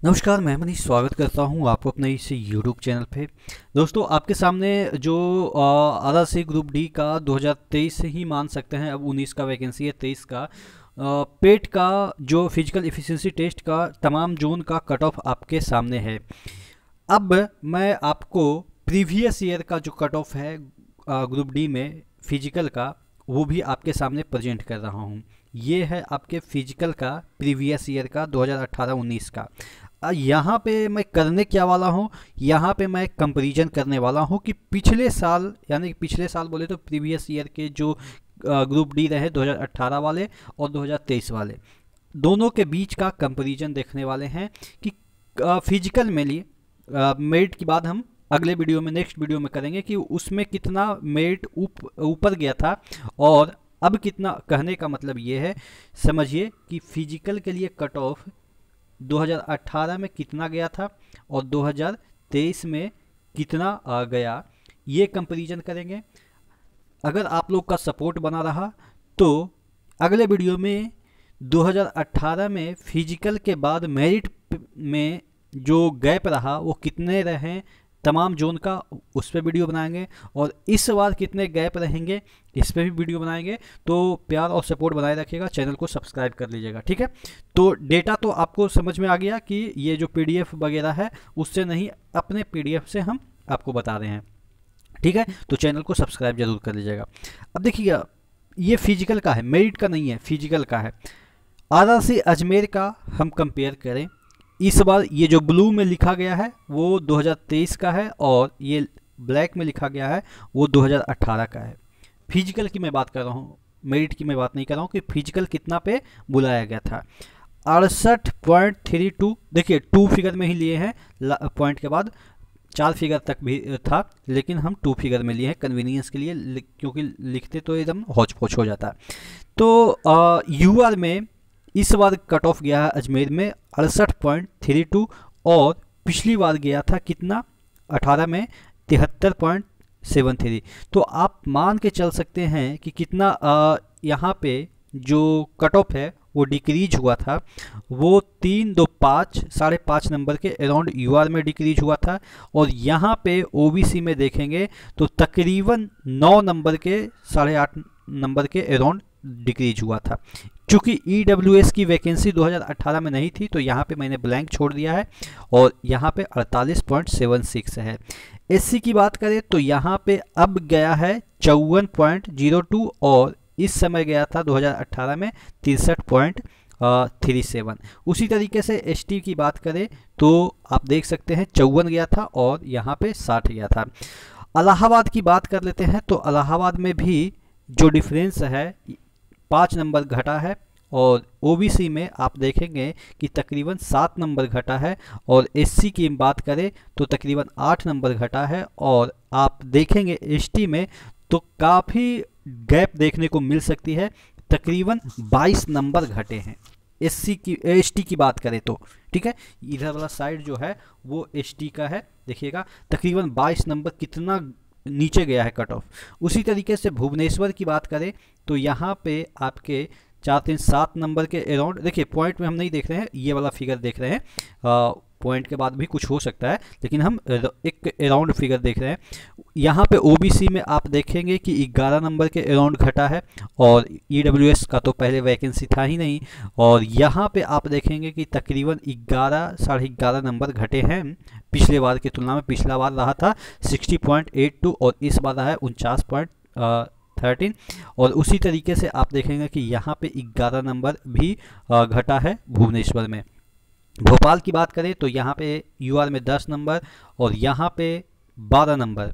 नमस्कार, मैं मनीष स्वागत करता हूं आपको अपने इस यूट्यूब चैनल पे। दोस्तों, आपके सामने जो आरआरसी ग्रुप डी का 2023 से ही मान सकते हैं, अब 19 का वैकेंसी है, 23 का पेट का जो फिजिकल एफिशिएंसी टेस्ट का तमाम जोन का कट ऑफ आपके सामने है। अब मैं आपको प्रीवियस ईयर का जो कट ऑफ है ग्रुप डी में फिजिकल का, वो भी आपके सामने प्रेजेंट कर रहा हूँ। ये है आपके फिजिकल का प्रीवियस ईयर का 2018-19 का। यहाँ पे मैं करने क्या वाला हूँ, यहाँ पे मैं कंपैरिजन करने वाला हूँ कि पिछले साल, यानी कि पिछले साल बोले तो प्रीवियस ईयर के जो ग्रुप डी रहे 2018 वाले और 2023 वाले, दोनों के बीच का कंपैरिजन देखने वाले हैं कि फिजिकल में लिए मेरिट की बात हम अगले वीडियो में, नेक्स्ट वीडियो में करेंगे कि उसमें कितना मेरिट ऊपर गया था और अब कितना। कहने का मतलब ये है, समझिए कि फिजिकल के लिए कट ऑफ 2018 में कितना गया था और 2023 में कितना आ गया, ये कंपैरिजन करेंगे। अगर आप लोग का सपोर्ट बना रहा तो अगले वीडियो में 2018 में फिजिकल के बाद मेरिट में जो गैप रहा वो कितने रहे तमाम जोन का, उस पर वीडियो बनाएंगे। और इस बार कितने गैप रहेंगे, इस पर भी वीडियो बनाएंगे। तो प्यार और सपोर्ट बनाए रखिएगा, चैनल को सब्सक्राइब कर लीजिएगा, ठीक है। तो डेटा तो आपको समझ में आ गया कि ये जो पीडीएफ वगैरह है उससे नहीं, अपने पीडीएफ से हम आपको बता रहे हैं, ठीक है। तो चैनल को सब्सक्राइब जरूर कर लीजिएगा। अब देखिएगा, ये फिजिकल का है, मेरिट का नहीं है, फिजिकल का है। आरआरसी अजमेर का हम कंपेयर करें, इस बार ये जो ब्लू में लिखा गया है वो 2023 का है और ये ब्लैक में लिखा गया है वो 2018 का है। फिजिकल की मैं बात कर रहा हूँ, मेरिट की मैं बात नहीं कर रहा हूँ कि फिजिकल कितना पे बुलाया गया था। 68.32, देखिए 2 फिगर में ही लिए हैं, पॉइंट के बाद 4 फिगर तक भी था, लेकिन हम 2 फिगर में लिए हैं कन्वीनियंस के लिए, क्योंकि लिखते तो एकदम हौच पौच हो जाता है। तो यूआर में इस बार कट ऑफ गया है अजमेर में 68.32 और पिछली बार गया था कितना, 18 में 73.73। तो आप मान के चल सकते हैं कि कितना यहाँ पे जो कट ऑफ है वो डिक्रीज हुआ था, वो 3, 2, 5, 5.5 नंबर के अराउंड यूआर में डिक्रीज हुआ था। और यहाँ पे ओबीसी में देखेंगे तो तकरीबन 9 नंबर के 8.5 नंबर के अराउंड डिक्रीज हुआ था। चूँकि ईडब्ल्यूएस की वैकेंसी 2018 में नहीं थी तो यहाँ पे मैंने ब्लैंक छोड़ दिया है और यहाँ पे 48.76 है। एससी की बात करें तो यहाँ पे अब गया है 54.02 और इस समय गया था 2018 में 63.37। उसी तरीके से एसटी की बात करें तो आप देख सकते हैं 54 गया था और यहाँ पे 60 गया था। इलाहाबाद की बात कर लेते हैं तो इलाहाबाद में भी जो डिफरेंस है 5 नंबर घटा है और ओबीसी में आप देखेंगे कि तकरीबन 7 नंबर घटा है और एससी की बात करें तो तकरीबन 8 नंबर घटा है। और आप देखेंगे एसटी में तो काफ़ी गैप देखने को मिल सकती है, तकरीबन 22 नंबर घटे हैं एसटी की बात करें तो, ठीक है। इधर वाला साइड जो है वो एसटी का है, देखिएगा तकरीबन 22 नंबर कितना नीचे गया है कट ऑफ। उसी तरीके से भुवनेश्वर की बात करें तो यहाँ पे आपके 437 नंबर के अराउंड, देखिए पॉइंट में हम नहीं देख रहे हैं, ये वाला फिगर देख रहे हैं, पॉइंट के बाद भी कुछ हो सकता है लेकिन हम एक अराउंड फिगर देख रहे हैं। यहाँ पे ओबीसी में आप देखेंगे कि 11 नंबर के अराउंड घटा है और ईडब्ल्यूएस का तो पहले वैकेंसी था ही नहीं। और यहाँ पे आप देखेंगे कि तकरीबन 11, 11.5 नंबर घटे हैं पिछले बार की तुलना में। पिछला बार रहा था 60.82 और इस बार रहा है 49.13। और उसी तरीके से आप देखेंगे कि यहाँ पे 11 नंबर भी घटा है भुवनेश्वर में। भोपाल की बात करें तो यहाँ पे यूआर में 10 नंबर और यहाँ पे 12 नंबर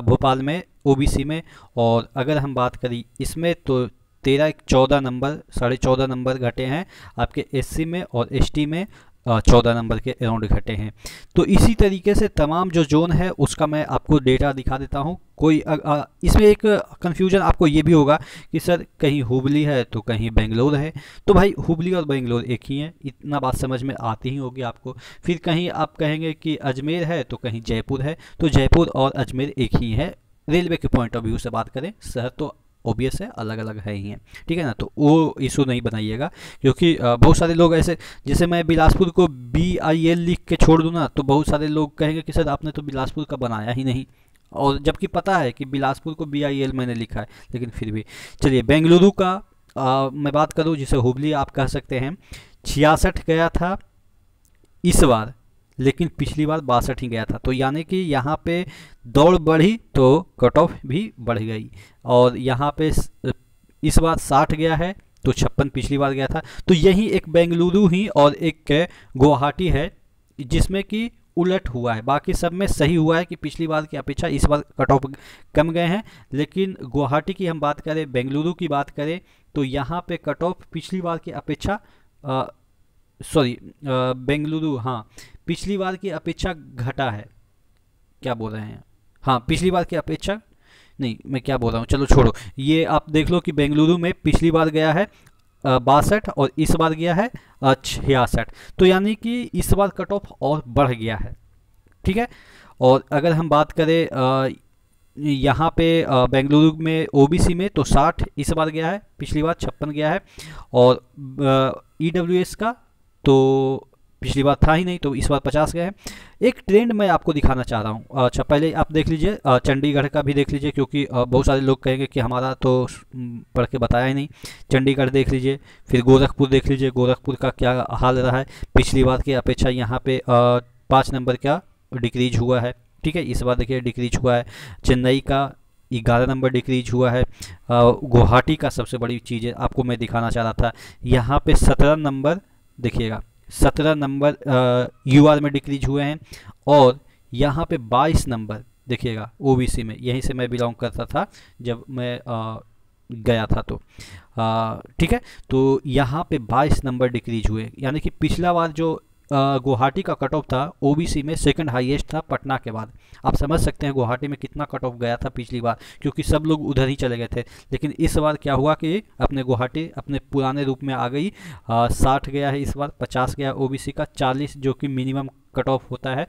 भोपाल में ओबीसी में। और अगर हम बात करें इसमें तो 14 नंबर, 14.5 नंबर घटे हैं आपके एससी में और एसटी में 14 नंबर के अराउंड घटे हैं। तो इसी तरीके से तमाम जो जोन है उसका मैं आपको डेटा दिखा देता हूँ। कोई इसमें एक कन्फ्यूजन आपको ये भी होगा कि सर कहीं हुबली है तो कहीं बेंगलोर है, तो भाई हुबली और बेंगलोर एक ही है, इतना बात समझ में आती ही होगी आपको। फिर कहीं आप कहेंगे कि अजमेर है तो कहीं जयपुर है, तो जयपुर और अजमेर एक ही है। रेलवे के पॉइंट ऑफ व्यू से बात करें, शहर तो ऑब्वियस है, अलग अलग है ही हैं, ठीक है ना। तो वो इशू नहीं बनाइएगा, क्योंकि बहुत सारे लोग ऐसे, जैसे मैं बिलासपुर को BIL लिख के छोड़ दूँ ना, तो बहुत सारे लोग कहेंगे कि सर आपने तो बिलासपुर का बनाया ही नहीं, और जबकि पता है कि बिलासपुर को BIL मैंने लिखा है, लेकिन फिर भी। चलिए बेंगलुरु का मैं बात करूँ, जिसे हुबली आप कह सकते हैं, 66 गया था इस बार, लेकिन पिछली बार 62 ही गया था। तो यानी कि यहाँ पे दौड़ बढ़ी तो कट ऑफ भी बढ़ गई, और यहाँ पे इस बार 60 गया है, तो 56 पिछली बार गया था। तो यही एक बेंगलुरु ही और एक गुवाहाटी है जिसमें कि उलट हुआ है, बाकी सब में सही हुआ है कि पिछली बार की अपेक्षा इस बार कट ऑफ कम गए हैं। लेकिन गुवाहाटी की हम बात करें, बेंगलुरु की बात करें, तो यहाँ पे कट ऑफ पिछली बार की अपेक्षा बेंगलुरु, हाँ, पिछली बार की अपेक्षा घटा है, क्या बोल रहे हैं, हाँ पिछली बार की अपेक्षा नहीं, मैं क्या बोल रहा हूँ, चलो छोड़ो, ये आप देख लो कि बेंगलुरु में पिछली बार गया है 62 और इस बार गया है 66। तो यानी कि इस बार कट ऑफ और बढ़ गया है, ठीक है। और अगर हम बात करें यहाँ पे बेंगलुरु में OBC में, तो 60 इस बार गया है, पिछली बार 56 गया है। और EWS का तो पिछली बार था ही नहीं, तो इस बार 50 गया है। एक ट्रेंड मैं आपको दिखाना चाह रहा हूँ। अच्छा पहले आप देख लीजिए, चंडीगढ़ का भी देख लीजिए, क्योंकि बहुत सारे लोग कहेंगे कि हमारा तो पढ़ के बताया ही नहीं। चंडीगढ़ देख लीजिए, फिर गोरखपुर देख लीजिए, गोरखपुर का क्या हाल रहा है पिछली बार की अपेक्षा। यहाँ पे 5 नंबर का डिक्रीज हुआ है, ठीक है, इस बार देखिए डिक्रीज हुआ है। चेन्नई का 11 नंबर डिक्रीज हुआ है। गुवाहाटी का सबसे बड़ी चीज़ है, आपको मैं दिखाना चाह रहा था, यहाँ पे 17 नंबर देखिएगा, 17 नंबर UR में डिक्रीज हुए हैं। और यहाँ पे 22 नंबर देखिएगा OBC में, यहीं से मैं बिलोंग करता था जब मैं गया था, तो ठीक है। तो यहाँ पे 22 नंबर डिक्रीज हुए, यानी कि पिछला बार जो गुवाहाटी का कट ऑफ था OBC में सेकंड हाईएस्ट था पटना के बाद। आप समझ सकते हैं गुवाहाटी में कितना कट ऑफ गया था पिछली बार, क्योंकि सब लोग उधर ही चले गए थे। लेकिन इस बार क्या हुआ कि अपने गुवाहाटी अपने पुराने रूप में आ गई। 60 गया है इस बार, 50 गया OBC का, 40 जो कि मिनिमम कट ऑफ होता है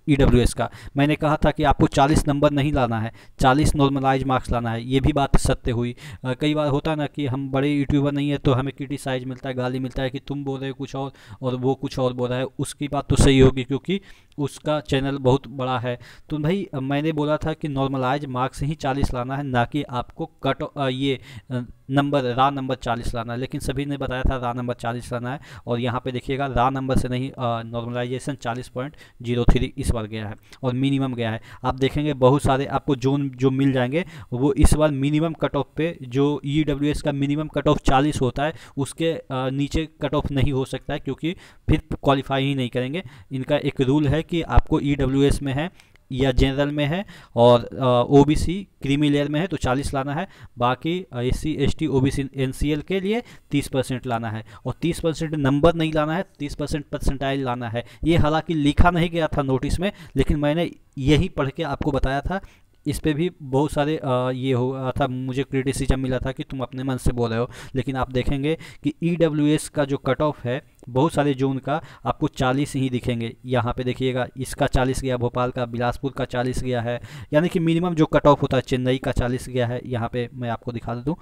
EWS का। मैंने कहा था कि आपको 40 नंबर नहीं लाना है, 40 नॉर्मलाइज मार्क्स लाना है, ये भी बात सत्य हुई। कई बार होता है ना कि हम बड़े यूट्यूबर नहीं है तो हमें क्रिटिसाइज मिलता है, गाली मिलता है कि तुम बोल रहे हो कुछ और वो कुछ और बोल रहा है। उसकी बात तो सही होगी क्योंकि उसका चैनल बहुत बड़ा है। तो भाई मैंने बोला था कि नॉर्मलाइज मार्क्स ही 40 लाना है, ना कि आपको ये नंबर रा नंबर 40 लाना है। लेकिन सभी ने बताया था रा नंबर 40 लाना है, और यहाँ पे देखिएगा रा नंबर से नहीं, नॉर्मलाइजेशन 40.03 इस बार गया है और मिनिमम गया है। आप देखेंगे बहुत सारे आपको जोन जो मिल जाएंगे वो इस बार मिनिमम कट ऑफ पे, जो EWS का मिनिमम कट ऑफ 40 होता है उसके नीचे कट ऑफ नहीं हो सकता है, क्योंकि फिर क्वालिफाई ही नहीं करेंगे। इनका एक रूल है कि आपको EWS में है या जनरल में है और OBC क्रीमी लेयर में है तो 40 लाना है। बाकी SC ST OBC NCL के लिए 30% लाना है, और 30% नंबर नहीं लाना है, 30% परसेंटाइल लाना है। ये हालांकि लिखा नहीं गया था नोटिस में, लेकिन मैंने यही पढ़ के आपको बताया था। इस पे भी बहुत सारे ये हुआ था, मुझे क्रिटिसिज्म मिला था कि तुम अपने मन से बोल रहे हो। लेकिन आप देखेंगे कि EWS का जो कट ऑफ है बहुत सारे जोन का आपको 40 ही दिखेंगे। यहाँ पे देखिएगा इसका 40 गया, भोपाल का, बिलासपुर का 40 गया है, यानी कि मिनिमम जो कट ऑफ होता है। चेन्नई का 40 गया है, यहाँ पे मैं आपको दिखा दूँ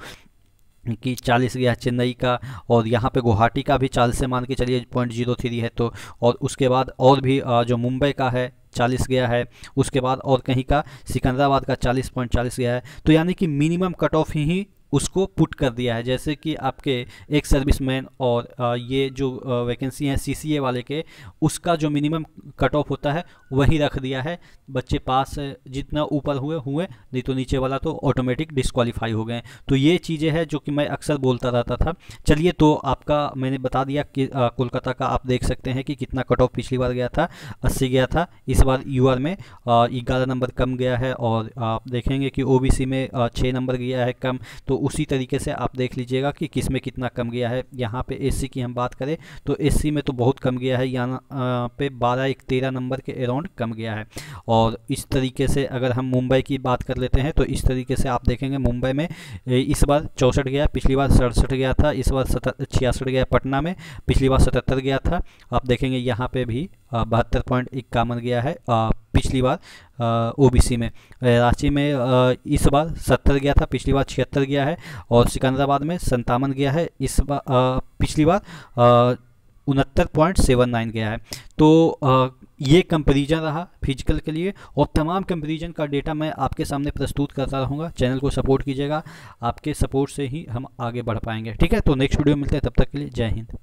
कि 40 गया चेन्नई का, और यहाँ पे गुवाहाटी का भी 40 से मान के चलिए 0.03 है। तो और उसके बाद और भी जो मुंबई का है 40 गया है, उसके बाद और कहीं का सिकंदराबाद का 40.40 गया है। तो यानी कि मिनिमम कट ऑफ ही उसको पुट कर दिया है। जैसे कि आपके एक सर्विसमैन और ये जो वैकेंसी है CCA वाले के, उसका जो मिनिमम कट ऑफ होता है वही रख दिया है। बच्चे पास जितना ऊपर हुए नहीं तो नीचे वाला तो ऑटोमेटिक डिस्क्वालीफाई हो गए। तो ये चीज़ें हैं जो कि मैं अक्सर बोलता रहता था। चलिए, तो आपका मैंने बता दिया कि कोलकाता का आप देख सकते हैं कि कितना कट ऑफ पिछली बार गया था, 80 गया था। इस बार UR में 11 नंबर कम गया है, और आप देखेंगे कि OBC में 6 नंबर गया है कम। तो उसी तरीके से आप देख लीजिएगा कि किस में कितना कम गया है। यहाँ पे SC की हम बात करें तो SC में तो बहुत कम गया है, यहाँ पे 12-13 नंबर के अराउंड कम गया है। और इस तरीके से अगर हम मुंबई की बात कर लेते हैं तो इस तरीके से आप देखेंगे मुंबई में इस बार 64 गया, पिछली बार 67 गया था, इस बार 66 गया। पटना में पिछली बार 77 गया था। आप देखेंगे यहाँ पे भी 72.51 गया है पिछली बार ओबीसी में। रांची में इस बार 70 गया था, पिछली बार 76 गया है, और सिकंदराबाद में 57 गया है, इस बार पिछली बार 69.79 गया है। तो ये कंपैरिजन रहा फिजिकल के लिए, और तमाम कंपैरिजन का डेटा मैं आपके सामने प्रस्तुत करता रहूँगा। चैनल को सपोर्ट कीजिएगा, आपके सपोर्ट से ही हम आगे बढ़ पाएंगे। ठीक है, तो नेक्स्ट वीडियो मिलते हैं, तब तक के लिए जय हिंद।